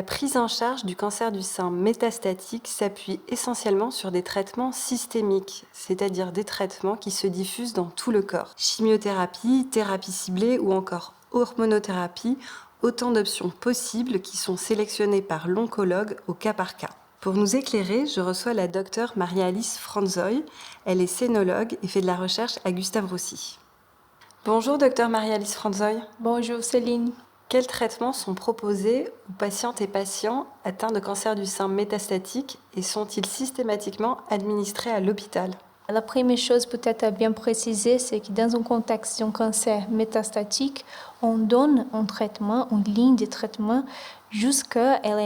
La prise en charge du cancer du sein métastatique s'appuie essentiellement sur des traitements systémiques, c'est-à-dire des traitements qui se diffusent dans tout le corps. Chimiothérapie, thérapie ciblée ou encore hormonothérapie, autant d'options possibles qui sont sélectionnées par l'oncologue au cas par cas. Pour nous éclairer, je reçois la docteure Maria-Alice Franzoy. Elle est scénologue et fait de la recherche à Gustave Roussy. Bonjour docteure Maria-Alice Franzoy. Bonjour Céline. Quels traitements sont proposés aux patientes et patients atteints de cancer du sein métastatique et sont-ils systématiquement administrés à l'hôpital ? La première chose peut-être à bien préciser, c'est que dans un contexte d'un cancer métastatique, on donne un traitement, une ligne de traitement jusqu'à elle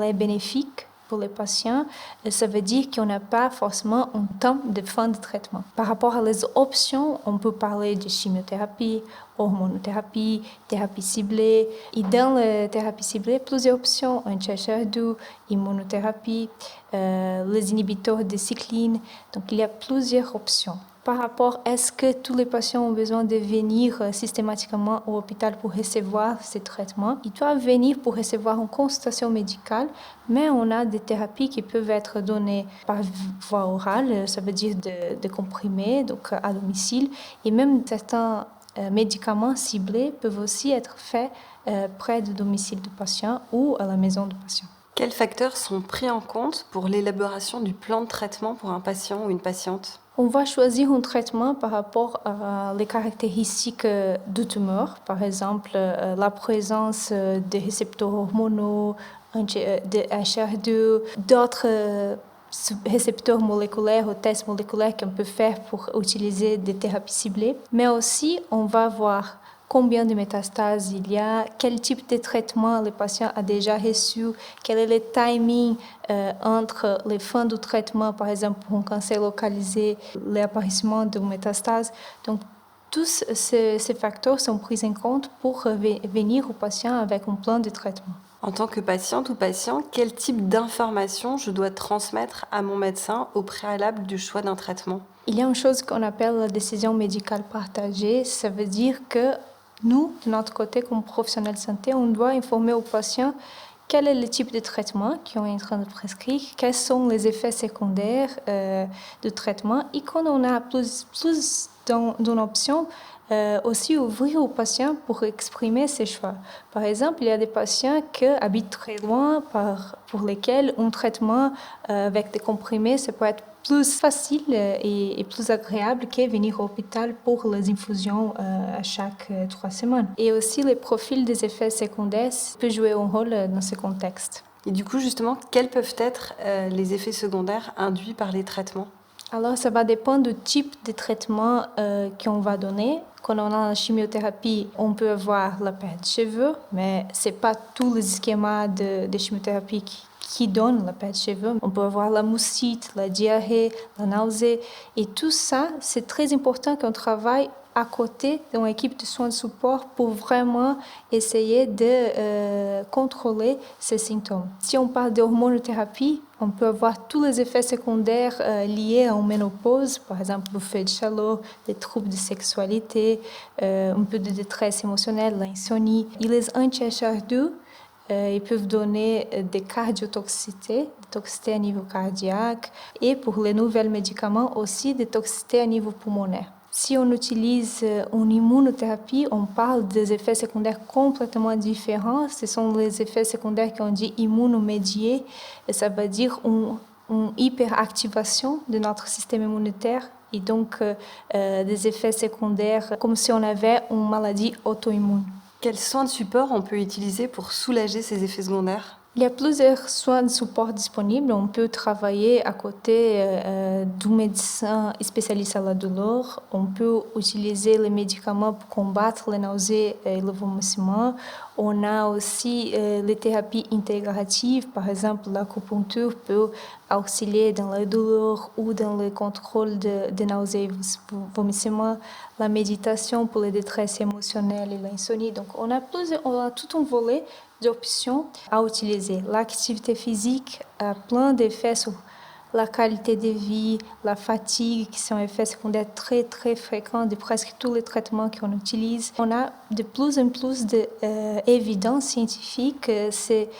est bénéfique pour les patients. Ça veut dire qu'on n'a pas forcément un temps de fin de traitement. Par rapport à les options, on peut parler de chimiothérapie, hormonothérapie, thérapie ciblée. Et dans la thérapie ciblée, plusieurs options, anti-HER2, immunothérapie, les inhibiteurs de cycline. Donc, il y a plusieurs options. Par rapport, est-ce que tous les patients ont besoin de venir systématiquement au hôpital pour recevoir ces traitements? Ils doivent venir pour recevoir une consultation médicale, mais on a des thérapies qui peuvent être données par voie orale, ça veut dire de comprimés, donc à domicile, et même certains médicaments ciblés peuvent aussi être faits près du domicile du patient ou à la maison du patient. Quels facteurs sont pris en compte pour l'élaboration du plan de traitement pour un patient ou une patiente ? On va choisir un traitement par rapport aux caractéristiques de tumeur, par exemple la présence des récepteurs hormonaux, de HER2, d'autres récepteurs moléculaires ou tests moléculaires qu'on peut faire pour utiliser des thérapies ciblées. Mais aussi, on va voir combien de métastases il y a, quel type de traitement le patient a déjà reçu, quel est le timing entre les fins du traitement, par exemple pour un cancer localisé, l'apparition de métastases. Donc, tous ces facteurs sont pris en compte pour venir au patient avec un plan de traitement. En tant que patiente ou patient, quel type d'informations je dois transmettre à mon médecin au préalable du choix d'un traitement ? Il y a une chose qu'on appelle la décision médicale partagée. Ça veut dire que nous, de notre côté, comme professionnels de santé, on doit informer aux patients quel est le type de traitement qu'on est en train de prescrire, quels sont les effets secondaires du traitement. Et quand on a plus d'une option, aussi ouvrir aux patients pour exprimer ses choix. Par exemple, il y a des patients qui habitent très loin, pour lesquels un traitement avec des comprimés, ça peut être plus facile et plus agréable que venir à l'hôpital pour les infusions à chaque 3 semaines. Et aussi, le profil des effets secondaires peut jouer un rôle dans ce contexte. Et du coup, justement, quels peuvent être les effets secondaires induits par les traitements ? Alors, ça va dépendre du type de traitement qu'on va donner. Quand on a la chimiothérapie, on peut avoir la perte de cheveux, mais ce n'est pas tous les schémas de chimiothérapie qui donnent la perte de cheveux. On peut avoir la moussite, la diarrhée, la nausée. Et tout ça, c'est très important qu'on travaille à côté d'une équipe de soins de support pour vraiment essayer de contrôler ces symptômes. Si on parle d'hormonothérapie, on peut avoir tous les effets secondaires liés à une ménopause, par exemple bouffées de chaleur, des troubles de sexualité, un peu de détresse émotionnelle, l'insomnie. Et les anti-HER2, ils peuvent donner des cardiotoxicités, des toxicités à niveau cardiaque, et pour les nouveaux médicaments aussi des toxicités à niveau pulmonaire. Si on utilise une immunothérapie, on parle des effets secondaires complètement différents. Ce sont les effets secondaires qu'on dit immunomédiés. Et ça veut dire une hyperactivation de notre système immunitaire et donc des effets secondaires comme si on avait une maladie auto-immune. Quels soins de support on peut utiliser pour soulager ces effets secondaires ? Il y a plusieurs soins de support disponibles. On peut travailler à côté du médecin spécialiste à la douleur. On peut utiliser les médicaments pour combattre les nausées et le vomissement. On a aussi les thérapies intégratives. Par exemple, l'acupuncture peut auxilier dans la douleur ou dans le contrôle de nausées et vomissement. La méditation pour les détresses émotionnelles et l'insomnie. Donc, on a tout un volet d'options à utiliser. L'activité physique a plein d'effets sur la qualité de vie, la fatigue, qui sont effets secondaires très très fréquents de presque tous les traitements qu'on utilise. On a de plus en plus d'évidence scientifique que c'est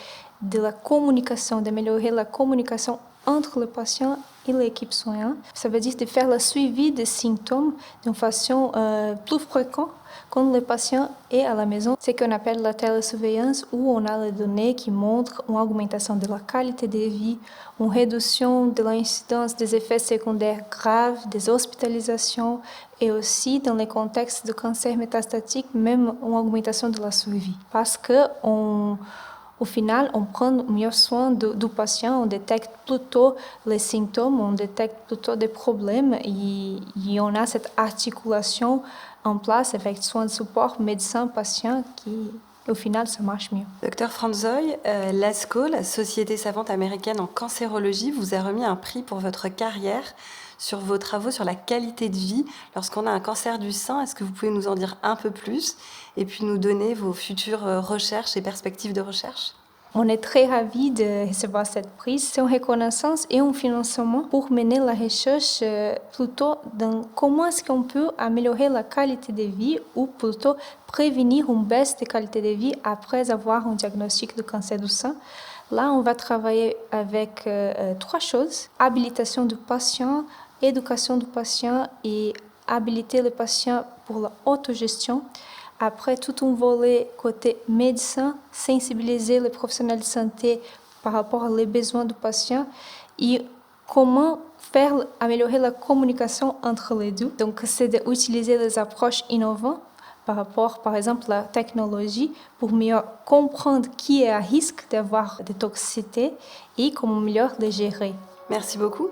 de la communication, d'améliorer la communication entre le patient et l'équipe soignante. Ça veut dire de faire le suivi des symptômes d'une façon plus fréquente quand le patient est à la maison. C'est ce qu'on appelle la télésurveillance, où on a les données qui montrent une augmentation de la qualité de vie, une réduction de l'incidence des effets secondaires graves, des hospitalisations et aussi dans les contextes de cancer métastatique, même une augmentation de la survie. Parce que au final, on prend mieux soin du patient, on détecte plutôt les symptômes, on détecte plutôt des problèmes et on a cette articulation en place avec soins de support médecin-patient qui, au final, ça marche mieux. Docteur Franzoy, l'ASCO, la Société savante américaine en cancérologie, vous a remis un prix pour votre carrière sur vos travaux sur la qualité de vie lorsqu'on a un cancer du sein. Est-ce que vous pouvez nous en dire un peu plus et puis nous donner vos futures recherches et perspectives de recherche? On est très ravis de recevoir cette prise. C'est une reconnaissance et un financement pour mener la recherche plutôt dans comment est-ce qu'on peut améliorer la qualité de vie ou plutôt prévenir une baisse de qualité de vie après avoir un diagnostic de cancer du sein. Là, on va travailler avec 3 choses: habilitation du patient, éducation du patient et habiliter le patient pour l'autogestion. Après, tout un volet côté médecin, sensibiliser les professionnels de santé par rapport aux besoins du patient et comment améliorer la communication entre les deux. Donc, c'est d'utiliser des approches innovantes par rapport, par exemple, à la technologie pour mieux comprendre qui est à risque d'avoir des toxicités et comment mieux les gérer. Merci beaucoup.